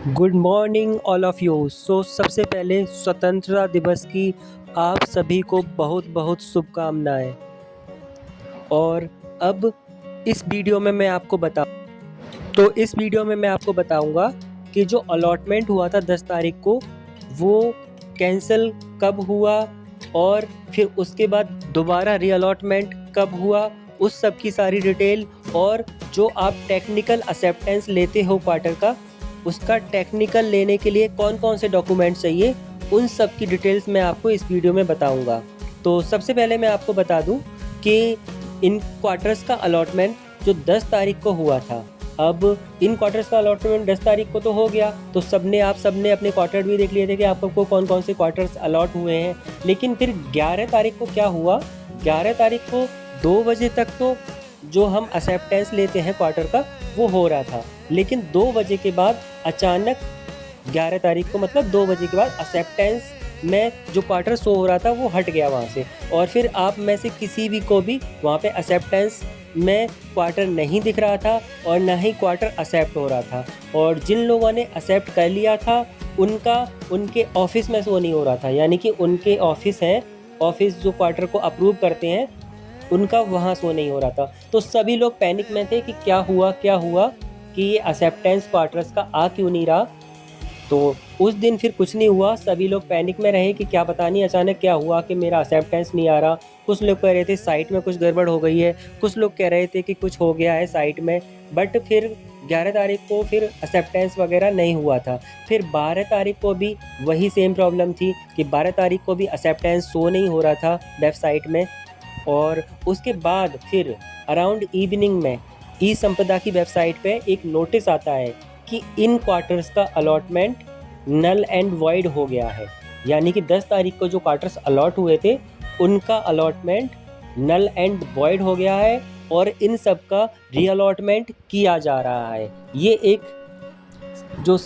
Good morning all of you. सबसे पहले स्वतंत्रता दिवस की आप सभी को बहुत बहुत शुभकामनाएं। और अब इस वीडियो में मैं आपको बताऊंगा कि जो अलॉटमेंट हुआ था 10 तारीख को वो कैंसिल कब हुआ, और फिर उसके बाद दोबारा रीअलॉटमेंट कब हुआ, उस सब की सारी डिटेल। और जो आप टेक्निकल एक्सेप्टेंस लेते हो क्वार्टर का, उसका टेक्निकल लेने के लिए कौन कौन से डॉक्यूमेंट चाहिए, उन सब की डिटेल्स मैं आपको इस वीडियो में बताऊंगा। तो सबसे पहले मैं आपको बता दूं कि इन क्वार्टर्स का अलॉटमेंट जो 10 तारीख को हुआ था, अब इन क्वार्टर्स का अलॉटमेंट 10 तारीख को तो हो गया, तो आप सबने अपने क्वार्टर भी देख लिए थे कि आपको कौन कौन से क्वार्टर्स अलॉट हुए हैं। लेकिन फिर 11 तारीख को क्या हुआ, 11 तारीख को 2 बजे तक तो जो हम एक्सेप्टेंस लेते हैं क्वार्टर का वो हो रहा था, लेकिन 2 बजे के बाद अचानक 11 तारीख को मतलब 2 बजे के बाद एक्सेप्टेंस में जो क्वार्टर शो हो रहा था वो हट गया वहाँ से, और फिर आप में से किसी भी को भी वहाँ पे एक्सेप्टेंस में क्वार्टर नहीं दिख रहा था और ना ही क्वार्टर एक्सेप्ट हो रहा था। और जिन लोगों ने एक्सेप्ट कर लिया था उनके ऑफिस में शो नहीं हो रहा था, यानी कि उनके ऑफिस जो क्वार्टर को अप्रूव करते हैं उनका वहाँ शो नहीं हो रहा था। तो सभी लोग पैनिक में थे कि क्या हुआ कि ये एक्सेप्टेंस क्वार्टर्स का आ क्यों नहीं रहा। तो उस दिन फिर कुछ नहीं हुआ, सभी लोग पैनिक में रहे कि क्या पता नहीं अचानक क्या हुआ कि मेरा एक्सेप्टेंस नहीं आ रहा। कुछ लोग कह रहे थे साइट में कुछ गड़बड़ हो गई है, कुछ लोग कह रहे थे कि कुछ हो गया है साइट में। बट फिर 11 तारीख को फिर एक्सेप्टेंस वगैरह नहीं हुआ था। फिर 12 तारीख को भी वही सेम प्रॉब्लम थी कि 12 तारीख को भी एक्सेप्टेंस शो नहीं हो रहा था वेबसाइट में। और उसके बाद फिर अराउंड इवनिंग में ई संपदा की वेबसाइट पे एक नोटिस आता है कि इन क्वार्टर्स का अलॉटमेंट नल एंड वॉइड हो गया है, यानी कि 10 तारीख को जो क्वार्टर्स अलॉट हुए थे उनका अलॉटमेंट नल एंड वॉइड हो गया है और इन सब का रीअलॉटमेंट किया जा रहा है। ये एक जो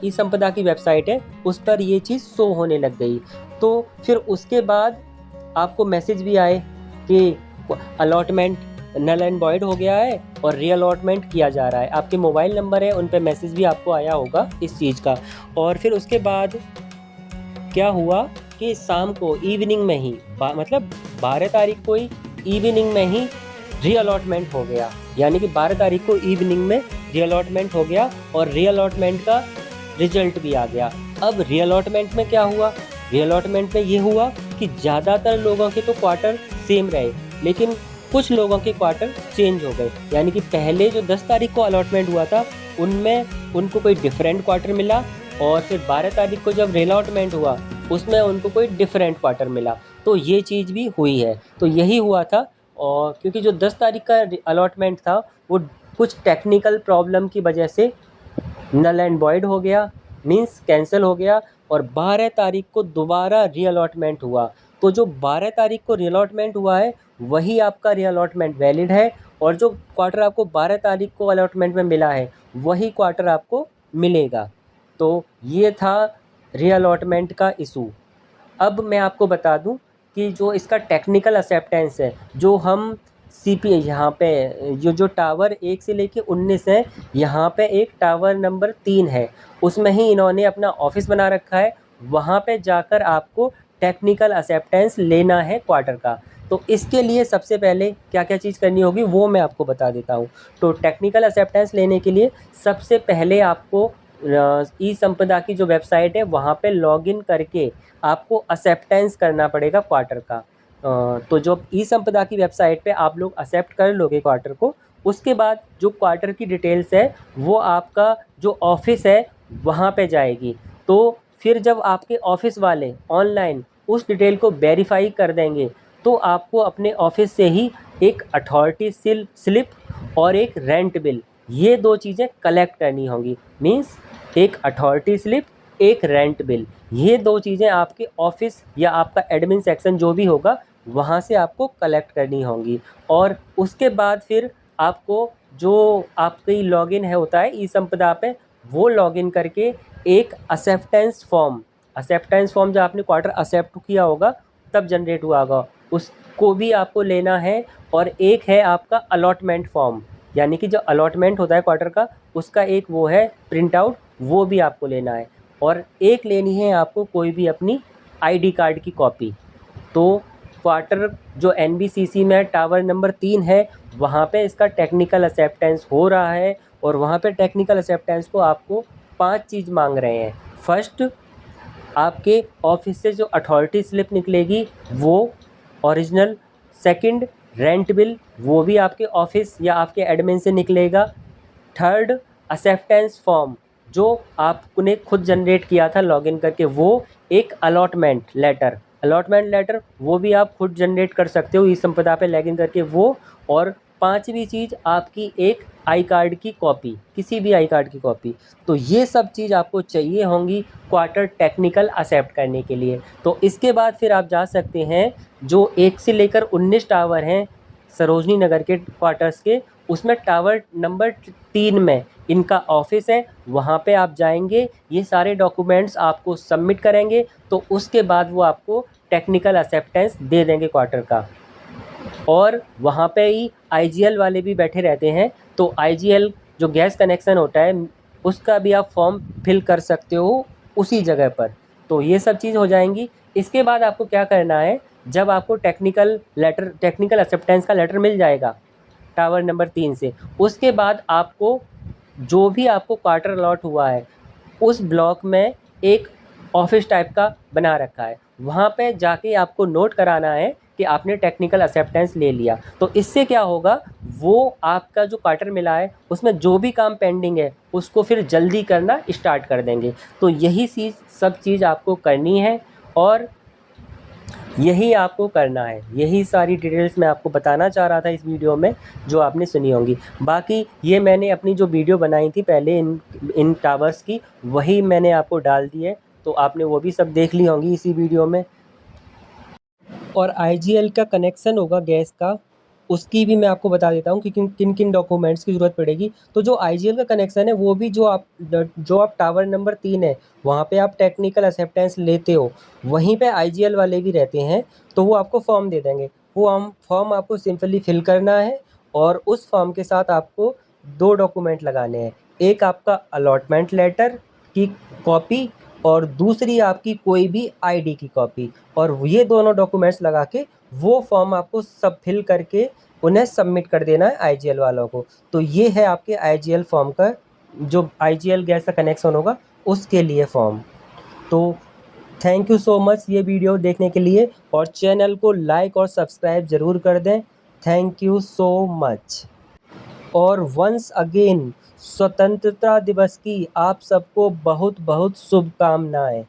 ई संपदा की वेबसाइट है उस पर ये चीज़ शो होने लग गई। तो फिर उसके बाद आपको मैसेज भी आए कि अलॉटमेंट नल एंड वॉइड हो गया है और रीअलॉटमेंट किया जा रहा है। आपके मोबाइल नंबर है उन पे मैसेज भी आपको आया होगा इस चीज़ का। और फिर उसके बाद क्या हुआ कि शाम को इवनिंग में ही मतलब 12 तारीख को ही इवनिंग में ही रीअलॉटमेंट हो गया, यानी कि 12 तारीख को इवनिंग में रीअलॉटमेंट हो गया और रीअलॉटमेंट का रिजल्ट भी आ गया। अब रीअलॉटमेंट में क्या हुआ, रीअलॉटमेंट में ये हुआ कि ज़्यादातर लोगों के तो क्वार्टर सेम रहे, लेकिन कुछ लोगों के क्वार्टर चेंज हो गए। यानी कि पहले जो 10 तारीख को अलॉटमेंट हुआ था उनमें उनको कोई डिफरेंट क्वार्टर मिला, और फिर 12 तारीख को जब रीअलॉटमेंट हुआ उसमें उनको कोई डिफरेंट क्वार्टर मिला। तो ये चीज़ भी हुई है। तो यही हुआ था, और क्योंकि जो 10 तारीख का अलॉटमेंट था वो कुछ टेक्निकल प्रॉब्लम की वजह से नल एंड वॉइड हो गया, मींस कैंसिल हो गया, और 12 तारीख को दोबारा रीअलॉटमेंट हुआ। तो जो 12 तारीख को रीअलॉटमेंट हुआ है वही आपका रीअलॉटमेंट वैलिड है, और जो क्वार्टर आपको 12 तारीख को अलॉटमेंट में मिला है वही क्वार्टर आपको मिलेगा। तो ये था रीअलॉटमेंट का इशू। अब मैं आपको बता दूं कि जो इसका टेक्निकल एक्सेप्टेंस है, जो हम सीपी यहाँ पे जो टावर 1 से लेके 19 है, यहाँ पे एक टावर नंबर 3 है, उसमें ही इन्होंने अपना ऑफिस बना रखा है। वहाँ पे जाकर आपको टेक्निकल एक्सेप्टेंस लेना है क्वार्टर का। तो इसके लिए सबसे पहले क्या क्या चीज़ करनी होगी वो मैं आपको बता देता हूँ। तो टेक्निकल एक्सेप्टेंस लेने के लिए सबसे पहले आपको ई संपदा की जो वेबसाइट है वहाँ पे लॉगिन करके आपको एक्सेप्टेंस करना पड़ेगा क्वार्टर का। तो जो ई संपदा की वेबसाइट पे आप लोग एक्सेप्ट कर लोगे क्वार्टर को, उसके बाद जो क्वार्टर की डिटेल्स है वो आपका जो ऑफिस है वहाँ पे जाएगी। तो फिर जब आपके ऑफिस वाले ऑनलाइन उस डिटेल को वेरीफाई कर देंगे तो आपको अपने ऑफिस से ही एक अथॉरिटी स्लिप और एक रेंट बिल, ये 2 चीज़ें कलेक्ट करनी होंगी। मींस एक अथॉरिटी स्लिप, एक रेंट बिल, ये 2 चीज़ें आपके ऑफिस या आपका एडमिन सेक्शन जो भी होगा वहाँ से आपको कलेक्ट करनी होंगी। और उसके बाद फिर आपको जो आपकी लॉगिन है होता है ई संपदा पे, वो लॉगिन करके एक एक्सेप्टेंस फॉर्म जो आपने क्वार्टर एक्सेप्ट किया होगा तब जनरेट हुआ होगा, उसको भी आपको लेना है। और एक है आपका अलॉटमेंट फॉर्म, यानी कि जो अलॉटमेंट होता है क्वार्टर का उसका एक वो है प्रिंट आउट, वो भी आपको लेना है, और एक लेनी है आपको कोई भी अपनी आईडी कार्ड की कॉपी। तो क्वार्टर जो एनबीसीसी में टावर नंबर 3 है, वहाँ पे इसका टेक्निकल एक्सेप्टेंस हो रहा है, और वहाँ पे टेक्निकल एक्सेप्टेंस को आपको 5 चीज़ मांग रहे हैं। फर्स्ट, आपके ऑफिस से जो अथॉरिटी स्लिप निकलेगी वो ओरिजिनल। सेकंड, रेंट बिल, वो भी आपके ऑफिस या आपके एडमिन से निकलेगा। थर्ड, एक्सेप्टेंस फॉर्म जो आपने खुद जनरेट किया था लॉगिन करके, वो एक अलॉटमेंट लेटर वो भी आप खुद जनरेट कर सकते हो ई संपदा पे लॉगिन करके वो। और पांचवी चीज़ आपकी एक आई कार्ड की कॉपी, किसी भी आई कार्ड की कॉपी। तो ये सब चीज़ आपको चाहिए होंगी क्वार्टर टेक्निकल एक्सेप्ट करने के लिए। तो इसके बाद फिर आप जा सकते हैं, जो 1 से लेकर 19 टावर हैं सरोजनी नगर के क्वार्टर्स के, उसमें टावर नंबर 3 में इनका ऑफिस है। वहाँ पे आप जाएंगे, ये सारे डॉक्यूमेंट्स आपको सबमिट करेंगे, तो उसके बाद वो आपको टेक्निकल एक्सेप्टेंस दे देंगे क्वार्टर का। और वहाँ पे ही आईजीएल वाले भी बैठे रहते हैं, तो आईजीएल जो गैस कनेक्शन होता है उसका भी आप फॉर्म फिल कर सकते हो उसी जगह पर। तो ये सब चीज़ हो जाएंगी। इसके बाद आपको क्या करना है, जब आपको टेक्निकल एक्सेप्टेंस का लेटर मिल जाएगा टावर नंबर 3 से, उसके बाद आपको जो भी आपको क्वार्टर अलॉट हुआ है उस ब्लॉक में एक ऑफिस टाइप का बना रखा है, वहाँ पे जाके आपको नोट कराना है कि आपने टेक्निकल एक्सेप्टेंस ले लिया। तो इससे क्या होगा, वो आपका जो क्वार्टर मिला है उसमें जो भी काम पेंडिंग है उसको फिर जल्दी करना स्टार्ट कर देंगे। तो यही सब चीज़ आपको करनी है, और यही आपको करना है। यही सारी डिटेल्स मैं आपको बताना चाह रहा था इस वीडियो में, जो आपने सुनी होंगी। बाकी ये मैंने अपनी जो वीडियो बनाई थी पहले इन टावर्स की, वही मैंने आपको डाल दी है, तो आपने वो भी सब देख ली होंगी इसी वीडियो में। और आईजीएल का कनेक्शन होगा गैस का, उसकी भी मैं आपको बता देता हूँ कि किन किन डॉक्यूमेंट्स की ज़रूरत पड़ेगी। तो जो आईजीएल का कनेक्शन है वो भी जो आप टावर नंबर 3 है वहाँ पे आप टेक्निकल एक्सेप्टेंस लेते हो, वहीं पे आईजीएल वाले भी रहते हैं, तो वो आपको फॉर्म दे देंगे। वो फॉर्म आपको सिंपली फिल करना है, और उस फॉर्म के साथ आपको 2 डॉक्यूमेंट लगाने हैं। एक आपका अलॉटमेंट लेटर की कॉपी, और दूसरी आपकी कोई भी आईडी की कॉपी, और ये दोनों डॉक्यूमेंट्स लगा के वो फॉर्म आपको सब फिल करके उन्हें सबमिट कर देना है आईजीएल वालों को। तो ये है आपके आईजीएल फॉर्म का, जो आईजीएल गैस का कनेक्शन होगा उसके लिए फॉर्म। तो थैंक यू सो मच ये वीडियो देखने के लिए, और चैनल को लाइक और सब्सक्राइब ज़रूर कर दें। Thank you so much. और वंस अगेन स्वतंत्रता दिवस की आप सबको बहुत बहुत शुभकामनाएं।